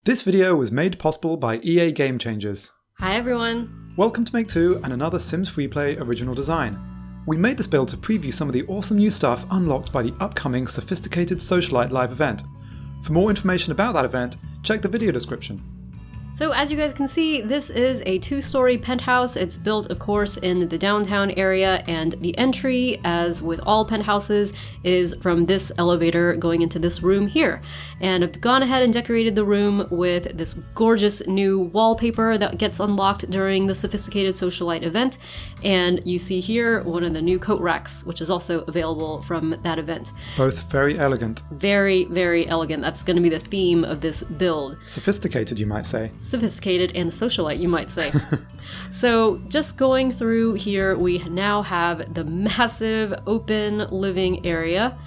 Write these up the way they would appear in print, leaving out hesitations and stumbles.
This video was made possible by EA Game Changers. Hi everyone! Welcome to Make 2 and another Sims FreePlay original design. We made this build to preview some of the awesome new stuff unlocked by the upcoming Sophisticated Socialite Live event. For more information about that event, check the video description. So as you guys can see, this is a 2-story penthouse. It's built, of course, in the downtown area, and the entry, as with all penthouses, is from this elevator going into this room here. And I've gone ahead and decorated the room with this gorgeous new wallpaper that gets unlocked during the Sophisticated Socialite event. And you see here one of the new coat racks, which is also available from that event. Both very elegant. Very, very elegant. That's going to be the theme of this build. Sophisticated, you might say. Sophisticated and socialite, you might say. So just going through here, we now have the massive open living area.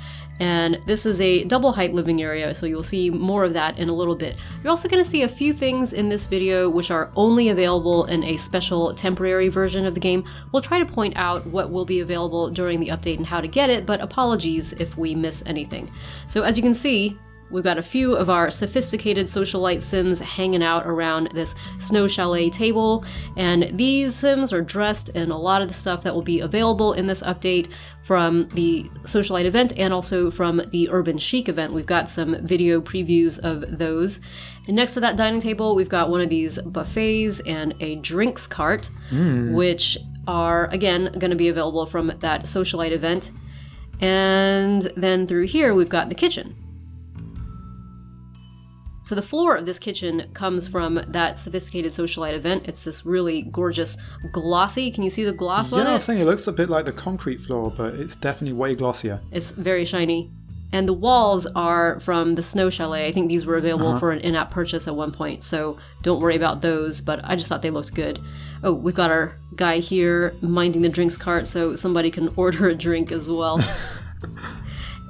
And this is a double height living area, so you'll see more of that in a little bit. You're also going to see a few things in this video which are only available in a special temporary version of the game. We'll try to point out what will be available during the update and how to get it, but apologies if we miss anything. So as you can see, we've got a few of our sophisticated socialite Sims hanging out around this snow chalet table, and these Sims are dressed in a lot of the stuff that will be available in this update from the Socialite event and also from the Urban Chic event. We've got some video previews of those. And next to that dining table, we've got one of these buffets and a drinks cart, which are, again, going to be available from that Socialite event. And then through here, we've got the kitchen. So the floor of this kitchen comes from that Sophisticated Socialite event. It's this really gorgeous glossy. Can you see the gloss on it? Yeah, I was saying it looks a bit like the concrete floor, but it's definitely way glossier. It's very shiny. And the walls are from the Snow Chalet. I think these were available for an in-app purchase at one point, so don't worry about those, but I just thought they looked good. Oh, we've got our guy here minding the drinks cart so somebody can order a drink as well.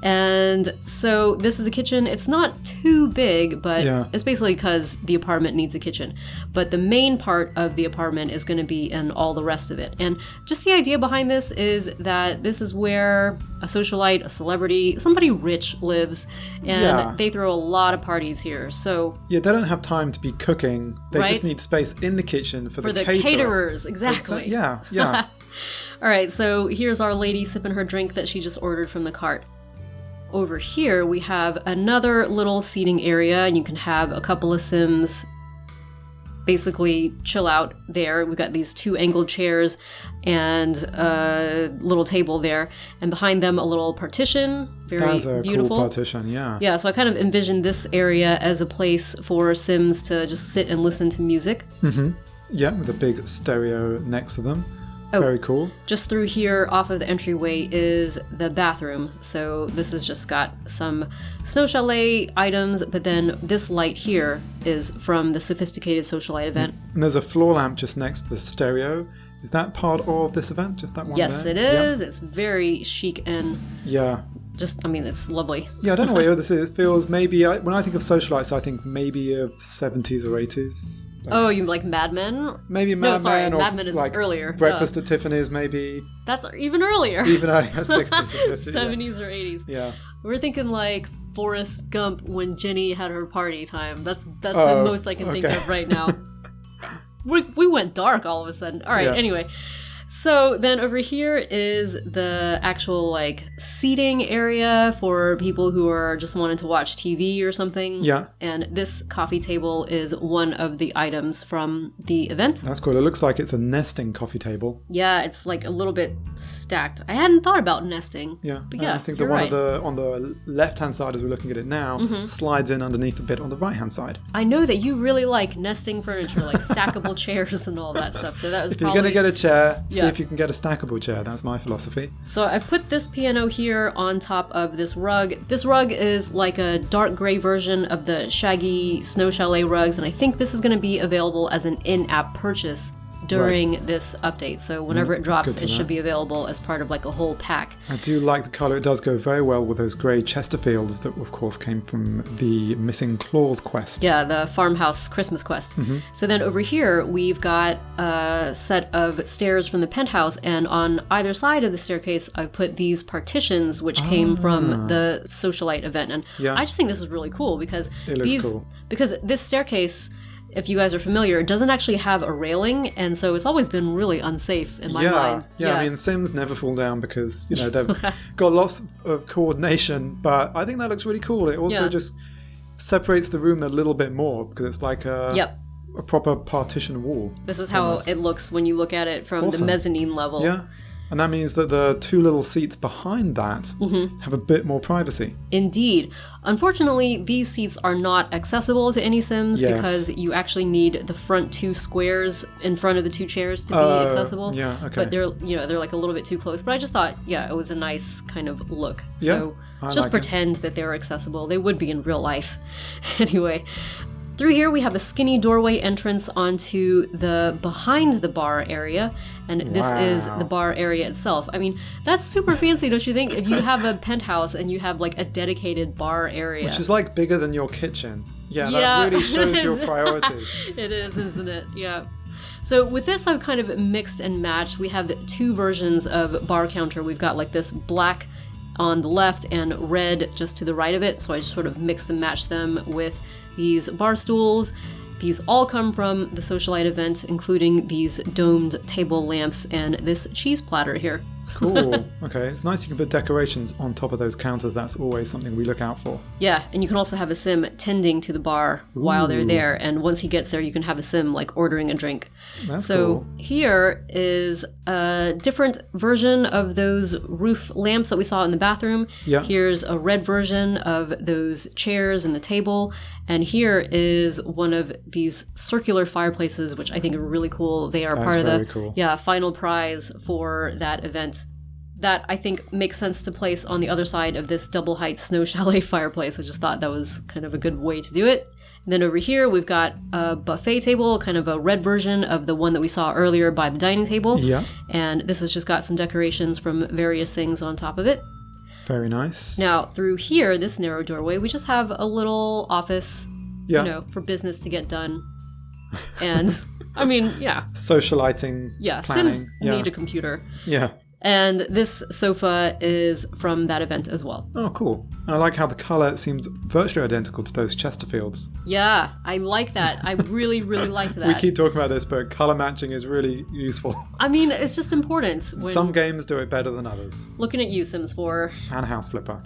And so this is the kitchen. It's not too big, but it's basically because the apartment needs a kitchen. But the main part of the apartment is going to be in all the rest of it. And just the idea behind this is that this is where a socialite, a celebrity, somebody rich lives, and they throw a lot of parties here. So yeah, they don't have time to be cooking. They just need space in the kitchen for the caterers. Exactly. Yeah. All right, so here's our lady sipping her drink that she just ordered from the cart. Over here, we have another little seating area, and you can have a couple of Sims basically chill out there. We've got these 2 angled chairs and a little table there, and behind them a little partition. Very beautiful. That's a cool partition, yeah. Yeah, so I kind of envisioned this area as a place for Sims to just sit and listen to music. Yeah, with a big stereo next to them. Oh, very cool. Just through here off of the entryway is the bathroom. So this has just got some Snow Chalet items, but then this light here is from the Sophisticated Socialite event. And there's a floor lamp just next to the stereo. Is that part of this event? Just that one Yes, there? It is. Yep. It's very chic and just, I mean, it's lovely. Yeah, I don't know what this is. It feels maybe, when I think of socialites, I think maybe of 70s or 80s. Oh, you like Mad Men? Maybe Mad Men, or Mad Men is like earlier. Breakfast at Tiffany's, maybe. That's even earlier. Even earlier, 60s or 50s. 70s or 80s. Yeah. We're thinking like Forrest Gump when Jenny had her party time. That's the most I can think of right now. We went dark all of a sudden. All right, anyway. So then over here is the actual like seating area for people who are just wanting to watch TV or something. Yeah. And this coffee table is one of the items from the event. That's cool. It looks like it's a nesting coffee table. Yeah, it's like a little bit stacked. I hadn't thought about nesting. Yeah. But yeah, I think the one on the left-hand side as we're looking at it now slides in underneath a bit on the right-hand side. I know that you really like nesting furniture, like stackable chairs and all that stuff. So that was if you're going to get a chair, see if you can get a stackable chair. That's my philosophy. So I put this piano here on top of this rug. This rug is like a dark gray version of the shaggy Snow Chalet rugs, and I think this is going to be available as an in-app purchase during this update. So whenever it drops, good to it know. should be available as part of like a whole pack. I do like the colour. It does go very well with those grey Chesterfields that, of course, came from the Missing Claws quest. Yeah, the farmhouse Christmas quest. So then over here, we've got a set of stairs from the penthouse, and on either side of the staircase, I've put these partitions, which came from the Socialite event. And Yeah. I just think this is really cool because It looks cool. because this staircase, if you guys are familiar, it doesn't actually have a railing, and so it's always been really unsafe in my mind. Yeah, I mean, Sims never fall down because, you know, they've got lots of coordination, but I think that looks really cool. It also Yeah. just separates the room a little bit more because it's like a proper partition wall. This is how it looks when you look at it from the Awesome. mezzanine level. Yeah. And that means that the two little seats behind that have a bit more privacy. Indeed. Unfortunately, these seats are not accessible to any Sims Yes. because you actually need the front two squares in front of the two chairs to be accessible. Yeah, okay. But they're like a little bit too close. But I just thought, it was a nice kind of look. Yeah, So I just like it. pretend that they're accessible. They would be in real life. Anyway. Through here, we have a skinny doorway entrance onto the behind the bar area, and this is Wow. the bar area itself. I mean, that's super fancy, don't you think? If you have a penthouse and you have like a dedicated bar area. Which is like bigger than your kitchen. Yeah, Yeah, that really shows it your is. priorities. It is, isn't it? Yeah. So with this, I've kind of mixed and matched. We have two versions of bar counter. We've got like this black on the left and red just to the right of it. So I just sort of mixed and matched them with these bar stools. These all come from the Socialite event, including these domed table lamps and this cheese platter here. Cool. Okay, it's nice you can put decorations on top of those counters. That's always something we look out for. Yeah, and you can also have a Sim tending to the bar while they're there, and once he gets there, you can have a Sim like ordering a drink. That's So cool. here is a different version of those roof lamps that we saw in the bathroom. Yeah. Here's a red version of those chairs and the table. And here is one of these circular fireplaces, which I think are really cool. They are That's part of very the cool. final prize for that event. That I think makes sense to place on the other side of this double height snow chalet fireplace. I just thought that was kind of a good way to do it. And then over here, we've got a buffet table, kind of a red version of the one that we saw earlier by the dining table. Yeah. And this has just got some decorations from various things on top of it. Very nice. Now, through here, this narrow doorway, we just have a little office, Yeah. for business to get done. And, I mean, yeah. Socialiting. Planning. Sims Yeah. need a computer. Yeah. And this sofa is from that event as well. Oh, cool. I like how the colour seems virtually identical to those Chesterfields. Yeah, I like that. I really, really liked that. We keep talking about this, but colour matching is really useful. I mean, it's just important. When Some games do it better than others. looking at you, Sims 4. And House Flipper.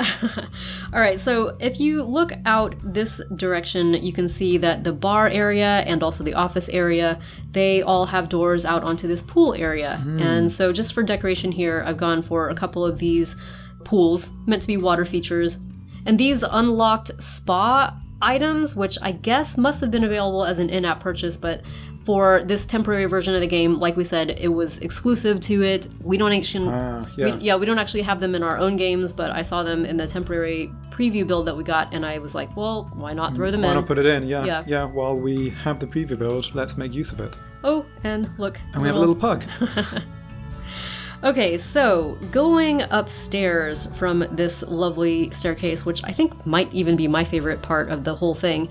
All right, so if you look out this direction, you can see that the bar area and also the office area, they all have doors out onto this pool area. And so just for decoration here, I've gone for a couple of these pools, meant to be water features. And these unlocked spa items, which I guess must have been available as an in-app purchase, but for this temporary version of the game, like we said, it was exclusive to it. We don't actually, we don't actually have them in our own games, but I saw them in the temporary preview build that we got, and I was like, well, why not throw them Why in? not put it in? Yeah. Yeah, while we have the preview build, let's make use of it. Oh, and look. And we have a little pug. Okay, so going upstairs from this lovely staircase, which I think might even be my favorite part of the whole thing,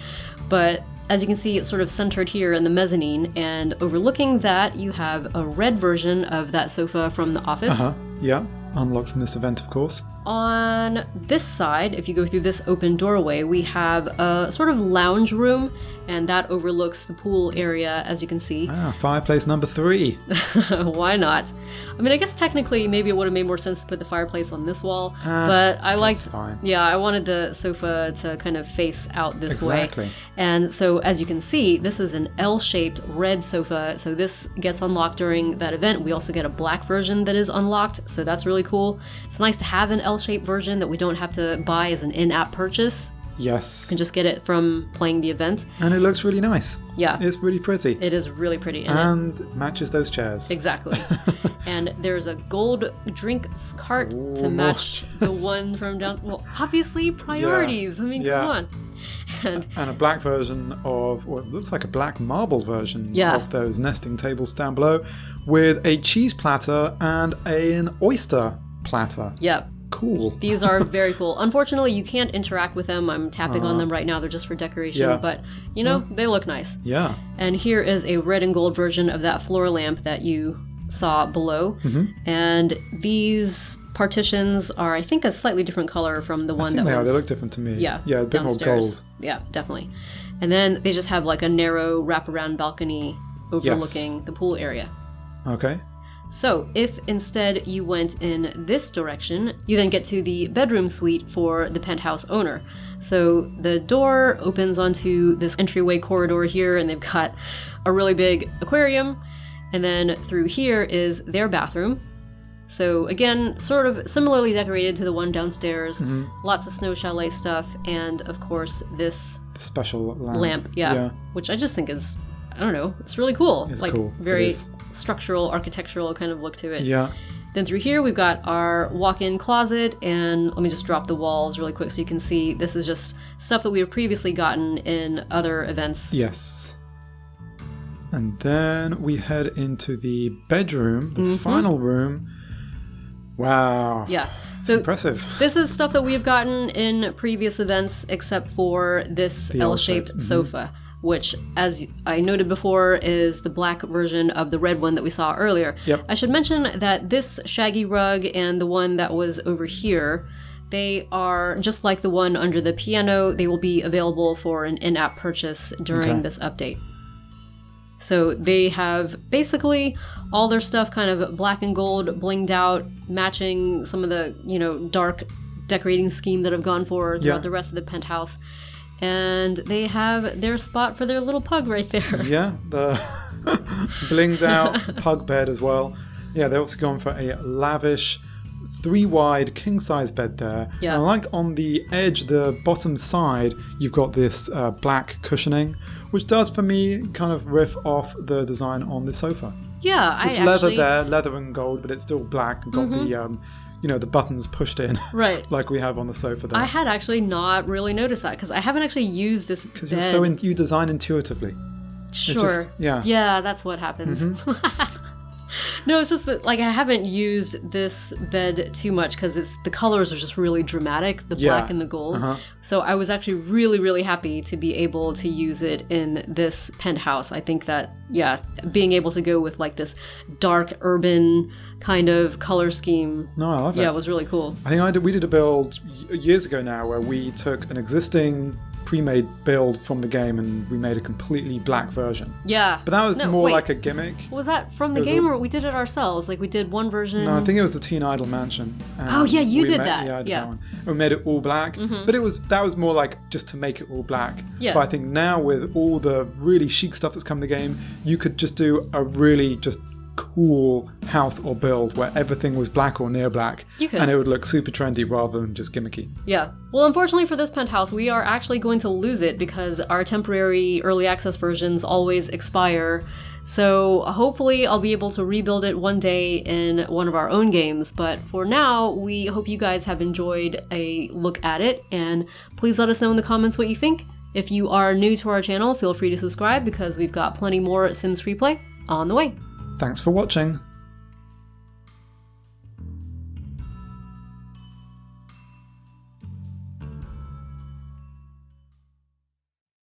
but as you can see, it's sort of centered here in the mezzanine, and overlooking that, you have a red version of that sofa from the office. Yeah. Unlocked from this event, of course. On this side, if you go through this open doorway, we have a sort of lounge room, and that overlooks the pool area, as you can see. Fireplace number 3. Why not? I mean, I guess technically maybe it would have made more sense to put the fireplace on this wall, but I liked, fine. yeah, I wanted the sofa to kind of face out this Exactly. way. And so as you can see, this is an L-shaped red sofa, so this gets unlocked during that event. We also get a black version that is unlocked, so that's really cool. It's nice to have an L-shaped version that we don't have to buy as an in-app purchase. Yes. You can just get it from playing the event. And it looks really nice. Yeah. It's really pretty. It is really pretty. And matches those chairs. Exactly. And there's a gold drink cart to match the one from down. Well, obviously priorities. I mean, come on. And a black version of, or it looks like a black marble version Yeah. of those nesting tables down below, with a cheese platter and an oyster platter. yep. Cool. These are very cool. Unfortunately, you can't interact with them. I'm tapping on them right now. They're just for decoration, Yeah. but you know, they look nice. Yeah. And here is a red and gold version of that floor lamp that you saw below. And these partitions are, I think, a slightly different color from the one that was... They look different to me. Yeah, Yeah, a bit downstairs. more gold. Yeah, definitely. And then they just have like a narrow wraparound balcony overlooking the pool area. Okay. So, if instead you went in this direction, you then get to the bedroom suite for the penthouse owner. So, the door opens onto this entryway corridor here, and they've got a really big aquarium. And then through here is their bathroom. So, again, sort of similarly decorated to the one downstairs. Lots of snow chalet stuff, and of course, this The special lamp, yeah, which I just think is, I don't know, it's really cool. It's like cool. It very is. structural, architectural kind of look to it. Yeah. Then through here we've got our walk-in closet, and let me just drop the walls really quick so you can see this is just stuff that we have previously gotten in other events. Yes. And then we head into the bedroom, the final room. Wow. Yeah. It's So impressive. this is stuff that we have gotten in previous events except for this The L-shaped L-shaped, sofa, which, as I noted before, is the black version of the red one that we saw earlier. Yep. I should mention that this shaggy rug and the one that was over here, they are just like the one under the piano. They will be available for an in-app purchase during this update. So they have basically all their stuff kind of black and gold blinged out, matching some of the, you know, dark decorating scheme that I've gone for throughout the rest of the penthouse. And they have their spot for their little pug right there. Yeah, the blinged out pug bed as well. Yeah, they're also going for a lavish 3-wide king-size bed there. Yeah. And like on the edge, the bottom side, you've got this black cushioning, which does for me kind of riff off the design on the sofa. Yeah, There's leather there, leather and gold, but it's still black. Got the you know, the buttons pushed in, Right. like we have on the sofa there. I had actually not really noticed that because I haven't actually used this Because bed. you're you design intuitively. Sure. just- yeah. Yeah, that's what happens. No, it's just that like I haven't used this bed too much because the colors are just really dramatic, the black and the gold. So I was actually really, really happy to be able to use it in this penthouse. I think that being able to go with like this dark urban kind of color scheme, No, I love it. it was really cool. I think we did a build years ago now where we took an existing pre-made build from the game and we made a completely black version. Yeah, But that was No, more wait. like a gimmick. Was that from the was game a- or we did it ourselves? Like we did one version. No, I think it was the Teen Idol Mansion. And Oh, yeah, you we did made- that. Yeah, I did Yeah. that one. And we made it all black. But that was more like just to make it all black. Yeah. But I think now with all the really chic stuff that's come to the game, you could just do a really just cool house or build where everything was black or near black. You could. And it would look super trendy rather than just gimmicky. Yeah. Well, unfortunately for this penthouse, we are actually going to lose it because our temporary early access versions always expire. So hopefully I'll be able to rebuild it one day in one of our own games. But for now, we hope you guys have enjoyed a look at it. And please let us know in the comments what you think. If you are new to our channel, feel free to subscribe because we've got plenty more Sims FreePlay on the way. Thanks for watching.